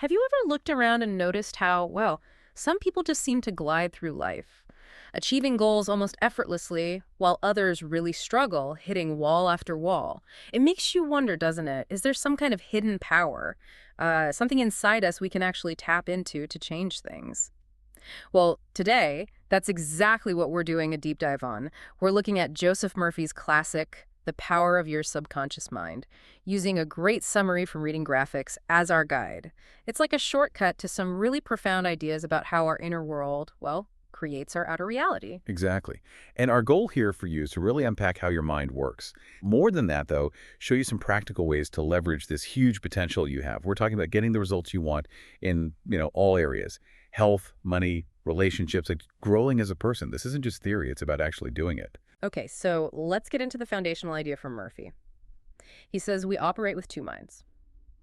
Have you ever looked around and noticed how, well, some people just seem to glide through life, achieving goals almost effortlessly, while others really struggle, hitting wall after wall? It makes you wonder, doesn't it? Is there some kind of hidden power, something inside us we can actually tap into to change things? Well, today, that's exactly what we're doing a deep dive on. We're looking at Joseph Murphy's classic, The Power of Your Subconscious Mind, using a great summary from Reading Graphics as our guide. It's like a shortcut to some really profound ideas about how our inner world, well, creates our outer reality. Exactly. And our goal here for you is to really unpack how your mind works. More than that, though, show you some practical ways to leverage this huge potential you have. We're talking about getting the results you want in, all areas. Health, money, relationships, like growing as a person. This isn't just theory, it's about actually doing it. Okay, so let's get into the foundational idea from Murphy. He says we operate with two minds,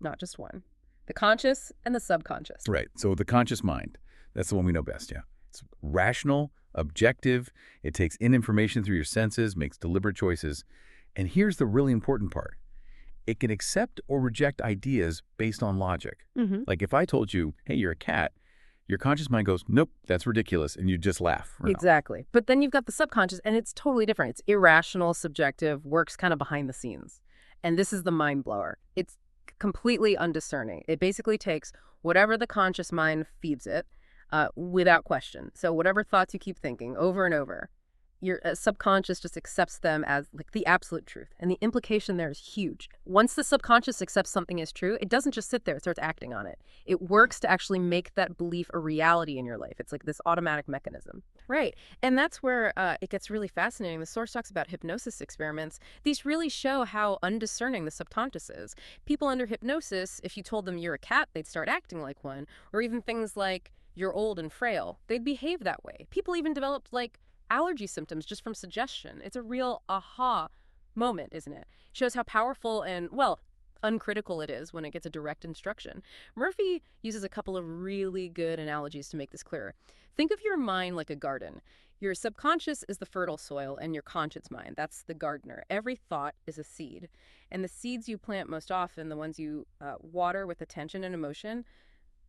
not just one, the conscious and the subconscious. Right. So the conscious mind, that's the one we know best, yeah. It's rational, objective, it takes in information through your senses, makes deliberate choices. And here's the really important part. It can accept or reject ideas based on logic. Like if I told you, hey, you're a cat, your conscious mind goes, nope, that's ridiculous, and you just laugh. Exactly. But then you've got the subconscious, and it's totally different. It's irrational, subjective, works kind of behind the scenes. And this is the mind blower. It's completely undiscerning. It basically takes whatever the conscious mind feeds it without question. So whatever thoughts you keep thinking over and over, your subconscious just accepts them as like the absolute truth. And the implication there is huge. Once the subconscious accepts something as true, it doesn't just sit there, it starts acting on it. It works to actually make that belief a reality in your life. It's like this automatic mechanism. Right. And that's where it gets really fascinating. The source talks about hypnosis experiments. These really show how undiscerning the subconscious is. People under hypnosis, if you told them you're a cat, they'd start acting like one. Or even things like you're old and frail, they'd behave that way. People even developed like allergy symptoms just from suggestion. It's a real aha moment, isn't it? Shows how powerful and, well, uncritical it is when it gets a direct instruction. Murphy uses a couple of really good analogies to make this clearer. Think of your mind like a garden. Your subconscious is the fertile soil, and your conscious mind, that's the gardener. Every thought is a seed. And the seeds you plant most often, the ones you water with attention and emotion,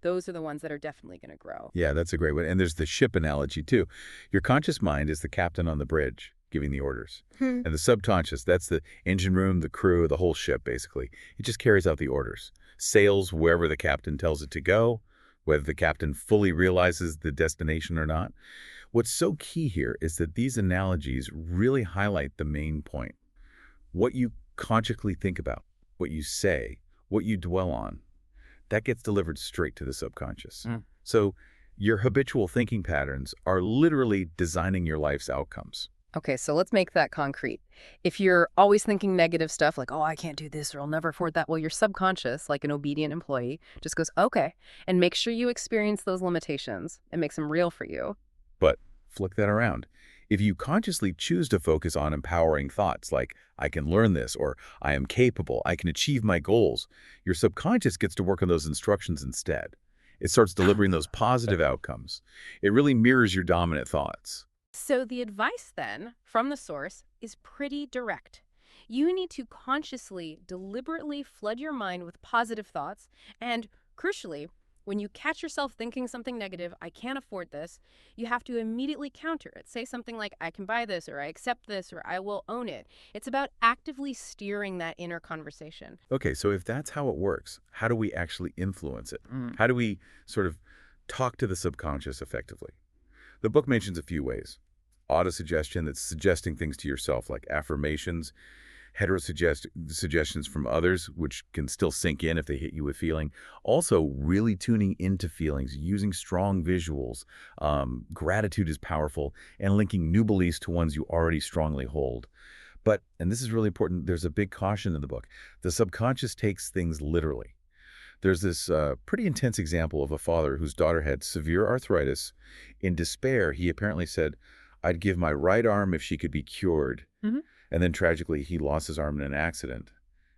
those are the ones that are definitely going to grow. Yeah, that's a great one. And there's the ship analogy, too. Your conscious mind is the captain on the bridge giving the orders. And the subconscious, that's the engine room, the crew, the whole ship, basically. It just carries out the orders. Sails wherever the captain tells it to go, whether the captain fully realizes the destination or not. What's so key here is that these analogies really highlight the main point. What you consciously think about, what you say, what you dwell on, that gets delivered straight to the subconscious. So your habitual thinking patterns are literally designing your life's outcomes. Okay, so let's make that concrete. If you're always thinking negative stuff like, oh, I can't do this or I'll never afford that, well, your subconscious, like an obedient employee, just goes, okay, and make sure you experience those limitations and makes them real for you. But flip that around. If you consciously choose to focus on empowering thoughts like, I can learn this, or I am capable, I can achieve my goals, your subconscious gets to work on those instructions instead. It starts delivering those positive outcomes. It really mirrors your dominant thoughts. So the advice then from the source is pretty direct. You need to consciously, deliberately flood your mind with positive thoughts. And crucially, when you catch yourself thinking something negative, I can't afford this, you have to immediately counter it. Say something like, I can buy this, or I accept this, or I will own it. It's about actively steering that inner conversation. Okay, so if that's how it works, how do we actually influence it? How do we sort of talk to the subconscious effectively? The book mentions a few ways. Autosuggestion, that's suggesting things to yourself like affirmations, suggestions from others, which can still sink in if they hit you with feeling. Also, really tuning into feelings, using strong visuals. Gratitude is powerful, and linking new beliefs to ones you already strongly hold. But, and this is really important, there's a big caution in the book. The subconscious takes things literally. There's this pretty intense example of a father whose daughter had severe arthritis. In despair, he apparently said, I'd give my right arm if she could be cured. And then tragically, he lost his arm in an accident.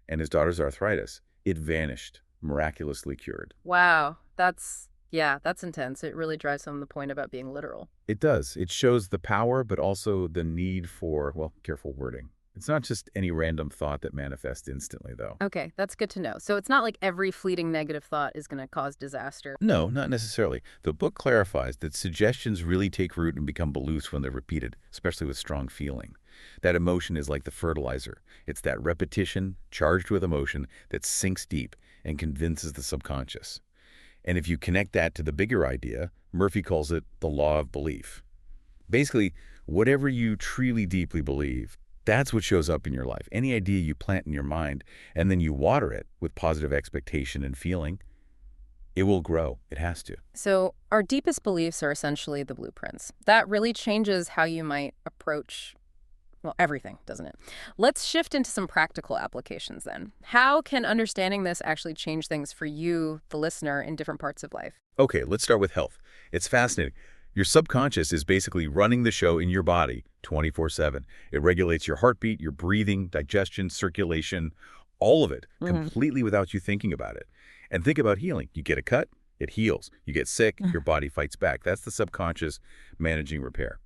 And his daughter's arthritis, it vanished, miraculously cured. Wow, that's intense. It really drives home the point about being literal. It does. It shows the power, but also the need for, well, careful wording. It's not just any random thought that manifests instantly, though. Okay, that's good to know. So it's not like every fleeting negative thought is going to cause disaster. No, not necessarily. The book clarifies that suggestions really take root and become beliefs when they're repeated, especially with strong feeling. That emotion is like the fertilizer. It's that repetition, charged with emotion, that sinks deep and convinces the subconscious. And if you connect that to the bigger idea, Murphy calls it the law of belief. Basically, whatever you truly deeply believe, that's what shows up in your life. Any idea you plant in your mind, and then you water it with positive expectation and feeling, it will grow. It has to. So our deepest beliefs are essentially the blueprints. That really changes how you might approach, well, everything, doesn't it? Let's shift into some practical applications then. How can understanding this actually change things for you, the listener, in different parts of life? Okay, let's start with health. It's fascinating. Your subconscious is basically running the show in your body 24/7. It regulates your heartbeat, your breathing, digestion, circulation, all of it, completely without you thinking about it. And think about healing. You get a cut, it heals. You get sick, your body fights back. That's the subconscious managing repair.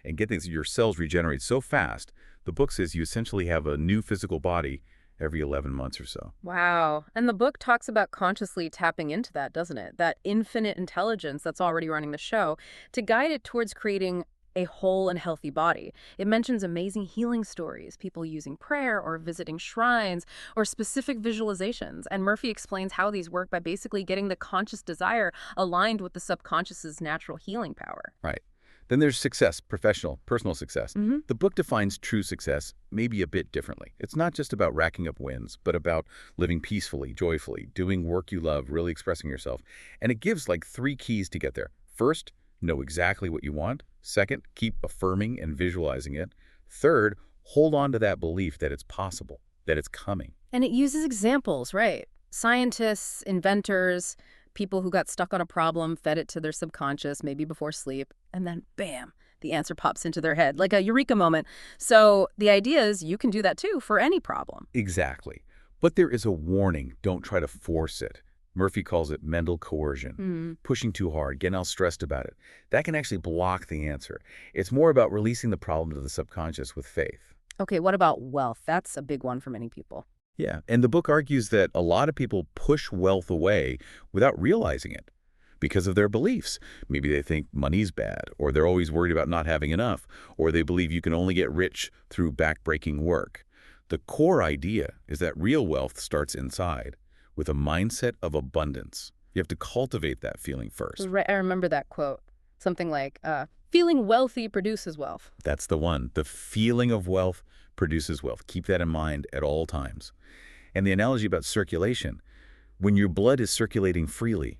And get things, your cells regenerate so fast, the book says you essentially have a new physical body every 11 months or so. Wow. And the book talks about consciously tapping into that, doesn't it? That infinite intelligence that's already running the show to guide it towards creating a whole and healthy body. It mentions amazing healing stories, people using prayer or visiting shrines or specific visualizations. And Murphy explains how these work by basically getting the conscious desire aligned with the subconscious's natural healing power. Right. Then there's success, professional, personal success. Mm-hmm. The book defines true success maybe a bit differently. It's not just about racking up wins, but about living peacefully, joyfully, doing work you love, really expressing yourself. And it gives like 3 keys to get there. First, know exactly what you want. Second, keep affirming and visualizing it. Third, hold on to that belief that it's possible, that it's coming. And it uses examples, right? Scientists, inventors, people who got stuck on a problem, fed it to their subconscious, maybe before sleep, and then bam, the answer pops into their head, like a eureka moment. So the idea is you can do that too for any problem. Exactly. But there is a warning. Don't try to force it. Murphy calls it mental coercion. Pushing too hard, getting all stressed about it. That can actually block the answer. It's more about releasing the problem to the subconscious with faith. Okay, what about wealth? That's a big one for many people. Yeah, and the book argues that a lot of people push wealth away without realizing it because of their beliefs. Maybe they think money's bad, or they're always worried about not having enough, or they believe you can only get rich through backbreaking work. The core idea is that real wealth starts inside, with a mindset of abundance. You have to cultivate that feeling first. Right, I remember that quote. Something like, feeling wealthy produces wealth. That's the one. The feeling of wealth produces wealth. Keep that in mind at all times. And the analogy about circulation, when your blood is circulating freely,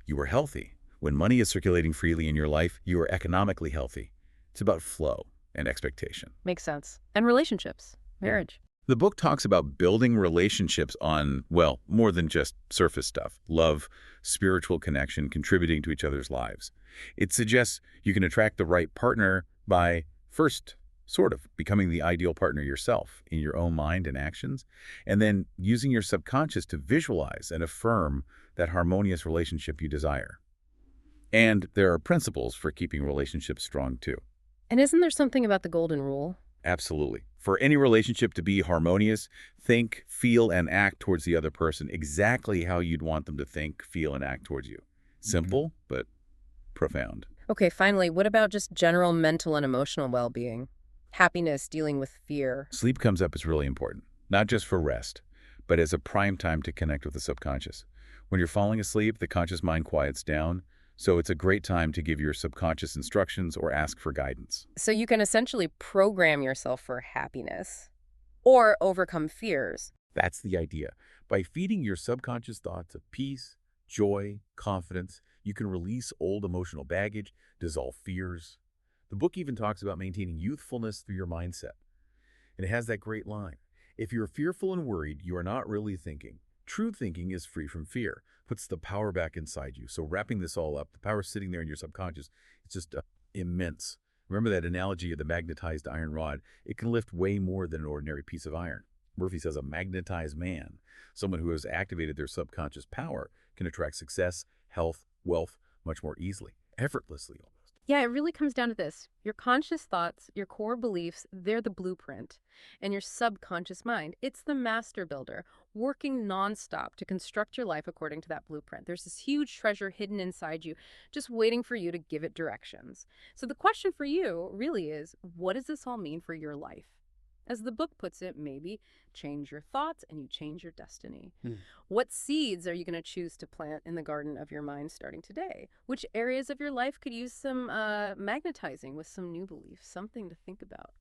you are healthy. When money is circulating freely in your life, you are economically healthy. It's about flow and expectation. Makes sense. And relationships, marriage. The book talks about building relationships on, well, more than just surface stuff. Love, spiritual connection, contributing to each other's lives. It suggests you can attract the right partner by first sort of becoming the ideal partner yourself in your own mind and actions, and then using your subconscious to visualize and affirm that harmonious relationship you desire. And there are principles for keeping relationships strong too. And isn't there something about the golden rule? Absolutely. For any relationship to be harmonious, think, feel, and act towards the other person exactly how you'd want them to think, feel, and act towards you. Simple, but profound. Okay, finally, what about just general mental and emotional well-being? Happiness, dealing with fear. Sleep comes up as really important, not just for rest, but as a prime time to connect with the subconscious. When you're falling asleep, the conscious mind quiets down, so it's a great time to give your subconscious instructions or ask for guidance. So you can essentially program yourself for happiness or overcome fears. That's the idea. By feeding your subconscious thoughts of peace, joy, confidence, you can release old emotional baggage, dissolve fears. The book even talks about maintaining youthfulness through your mindset. And it has that great line. If you're fearful and worried, you are not really thinking. True thinking is free from fear, puts the power back inside you. So wrapping this all up, the power sitting there in your subconscious, it's just immense. Remember that analogy of the magnetized iron rod? It can lift way more than an ordinary piece of iron. Murphy says a magnetized man, someone who has activated their subconscious power, can attract success, health, wealth much more easily, effortlessly almost. Yeah, it really comes down to this. Your conscious thoughts, your core beliefs, they're the blueprint. And your subconscious mind, it's the master builder, working nonstop to construct your life according to that blueprint. There's this huge treasure hidden inside you, just waiting for you to give it directions. So the question for you really is, what does this all mean for your life? As the book puts it, maybe change your thoughts and you change your destiny. Hmm. What seeds are you going to choose to plant in the garden of your mind starting today? Which areas of your life could use some magnetizing with some new beliefs? Something to think about.